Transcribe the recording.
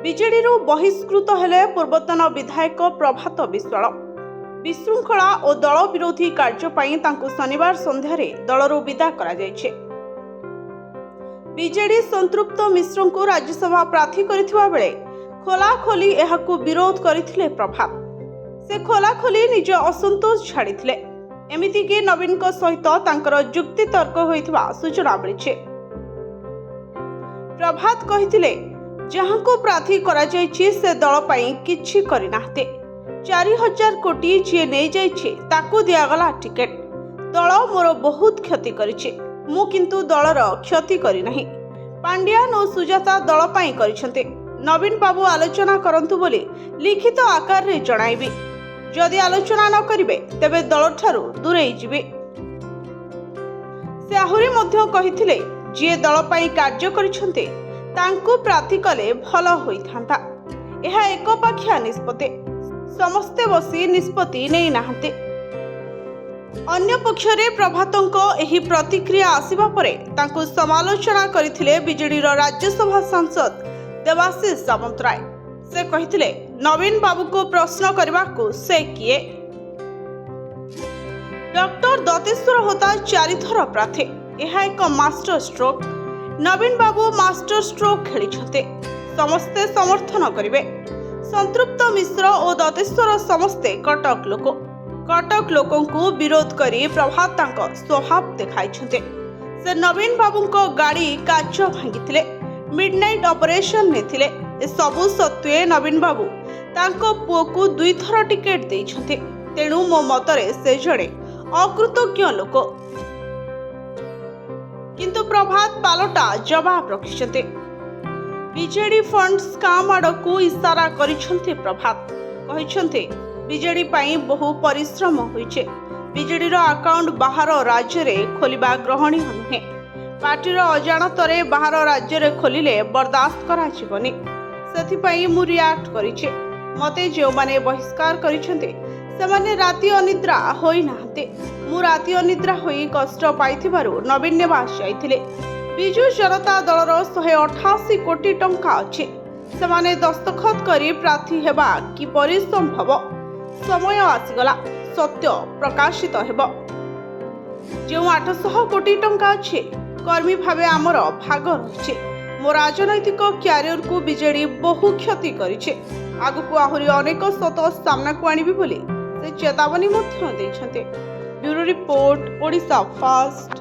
ବିଜେଡିରୁ ବହିଷ୍କୃତ ହେଲେ ପୂର୍ବତନ ବିଧାୟକ ପ୍ରଭାତ ବିଶ୍ୱାଳ। ବିଶୃଙ୍ଖଳା ଓ ଦଳ ବିରୋଧୀ କାର୍ଯ୍ୟ ପାଇଁ ତାଙ୍କୁ ଶନିବାର ସନ୍ଧ୍ୟାରେ ଦଳରୁ ବିଦା କରାଯାଇଛି। ବିଜେଡି ସନ୍ତୃପ୍ତ ମିଶ୍ରଙ୍କୁ ରାଜ୍ୟସଭା ପ୍ରାର୍ଥୀ କରିଥିବା ବେଳେ ଖୋଲାଖୋଲି ଏହାକୁ ବିରୋଧ କରିଥିଲେ ପ୍ରଭାତ। ସେ ଖୋଲାଖୋଲି ନିଜ ଅସନ୍ତୋଷ ଛାଡ଼ିଥିଲେ। ଏମିତିକି ନବୀନଙ୍କ ସହିତ ତାଙ୍କର ଯୁକ୍ତିତର୍କ ହୋଇଥିବା ସୂଚନା ମିଳିଛି। ପ୍ରଭାତ କହିଥିଲେ, ଯାହାଙ୍କୁ ପ୍ରାର୍ଥୀ କରାଯାଇଛି ସେ ଦଳ ପାଇଁ କିଛି କରିନାହାନ୍ତି। 4000 କୋଟି ଯିଏ ନେଇଯାଇଛି ତାକୁ ଦିଆଗଲା ଟିକେଟ। ଦଳ ମୋର ବହୁତ କ୍ଷତି କରିଛି, ମୁଁ କିନ୍ତୁ ଦଳର କ୍ଷତି କରିନାହିଁ। ପାଣ୍ଡିଆନ ଓ ସୁଜାତା ଦଳ ପାଇଁ କରିଛନ୍ତି। ନବୀନ ବାବୁ ଆଲୋଚନା କରନ୍ତୁ ବୋଲି ଲିଖିତ ଆକାରରେ ଜଣାଇବି। ଯଦି ଆଲୋଚନା ନ କରିବେ ତେବେ ଦଳଠାରୁ ଦୂରେଇ ଯିବି। ସେ ଆହୁରି ମଧ୍ୟ କହିଥିଲେ, ଯିଏ ଦଳ ପାଇଁ କାର୍ଯ୍ୟ କରିଛନ୍ତି ତାଙ୍କୁ ପ୍ରାର୍ଥୀ କଲେ ଭଲ ହୋଇଥାନ୍ତା। ଏହା ଏକପାଖିଆ ନିଷ୍ପତ୍ତି, ସମସ୍ତେ ବସି ନିଷ୍ପତ୍ତି ନେଇନାହାନ୍ତି। ଅନ୍ୟପକ୍ଷରେ ପ୍ରଭାତଙ୍କ ଏହି ପ୍ରତିକ୍ରିୟା ଆସିବା ପରେ ତାଙ୍କୁ ସମାଲୋଚନା କରିଥିଲେ ବିଜେଡିର ରାଜ୍ୟସଭା ସାଂସଦ ଦେବାଶିଷ ସାମନ୍ତରାୟ। ସେ କହିଥିଲେ, ନବୀନ ବାବୁଙ୍କୁ ପ୍ରଶ୍ନ କରିବାକୁ ସେ କିଏ? ଡକ୍ଟର ଦତେଶ୍ୱର ହୋତା 4 ଥର ପ୍ରାର୍ଥୀ, ଏହା ଏକ ମାଷ୍ଟର ଷ୍ଟ୍ରୋକ୍। ନବୀନ ବାବୁ ମାଷ୍ଟର ଷ୍ଟ୍ରୋକ୍ ଖେଳିଛନ୍ତି, ସମସ୍ତେ ସମର୍ଥନ କରିବେ। ସନ୍ତୃପ୍ତ ମିଶ୍ର ଓ ଦତେଶ୍ୱର ସମସ୍ତେ କଟକ ଲୋକ। କଟକ ଲୋକଙ୍କୁ ବିରୋଧ କରି ପ୍ରଭାତ ତାଙ୍କ ସ୍ୱଭାବ ଦେଖାଇଛନ୍ତି। ସେ ନବୀନ ବାବୁଙ୍କ ଗାଡ଼ି କାଚ ଭାଙ୍ଗିଥିଲେ, ମିଡନାଇଟ୍ ଅପରେସନ ନେଇଥିଲେ। ଏସବୁ ସତ୍ତ୍ୱେ ନବୀନ ବାବୁ ତାଙ୍କ ପୁଅକୁ 2 ଥର ଟିକେଟ ଦେଇଛନ୍ତି। ତେଣୁ ମୋ ମତରେ ସେ ଜଣେ ଅକୃତଜ୍ଞ ଲୋକ। କିନ୍ତୁ ପ୍ରଭାତ ପାଲଟା ଜବାବ ରଖିଛନ୍ତି। ବିଜେଡି ଫଣ୍ଡ ସ୍କାମ ଆଡ଼କୁ ଇସାରା କରିଛନ୍ତି ପ୍ରଭାତ। କହିଛନ୍ତି, ବିଜେଡି ପାଇଁ ବହୁ ପରିଶ୍ରମ ହୋଇଛି। ବିଜେଡିର ଆକାଉଣ୍ଟ ବାହାର ରାଜ୍ୟରେ ଖୋଲିବା ଗ୍ରହଣୀୟ ନୁହେଁ। ପାର୍ଟିର ଅଜାଣତରେ ବାହାର ରାଜ୍ୟରେ ଖୋଲିଲେ ବରଦାସ୍ତ କରାଯିବନି। ସେଥିପାଇଁ ମୁଁ ରିଆକ୍ଟ କରିଛି। ମୋତେ ଯେଉଁମାନେ ବହିଷ୍କାର କରିଛନ୍ତି ସେମାନେ ରାତି ଅନିଦ୍ରା ହୋଇନାହାନ୍ତି। ମୁଁ ରାତି ଅନିଦ୍ରା ହୋଇ କଷ୍ଟ ପାଇଥିବାରୁ ନବୀନ ନିବାସ ଯାଇଥିଲି। ବିଜୁ ଜନତା ଦଳର 188 କୋଟି ଟଙ୍କା ଅଛି। ସେମାନେ ଦସ୍ତଖତ କରି ପ୍ରାର୍ଥୀ ହେବା କିପରି ସମ୍ଭବ? ସମୟ ଆସିଗଲା, ସତ୍ୟ ପ୍ରକାଶିତ ହେବ। ଯେଉଁ 800 କୋଟି ଟଙ୍କା ଅଛି, କର୍ମୀ ଭାବେ ଆମର ଭାଗ ରହିଛି। ମୋ ରାଜନୈତିକ କ୍ୟାରିୟରକୁ ବିଜେଡି ବହୁ କ୍ଷତି କରିଛି। ଆଗକୁ ଆହୁରି ଅନେକ ସତ ସାମ୍ନାକୁ ଆଣିବି ବୋଲି ସେ ଚେତାବନୀ ମଧ୍ୟ ଦେଇଛନ୍ତି। Bureau report, Odisha first.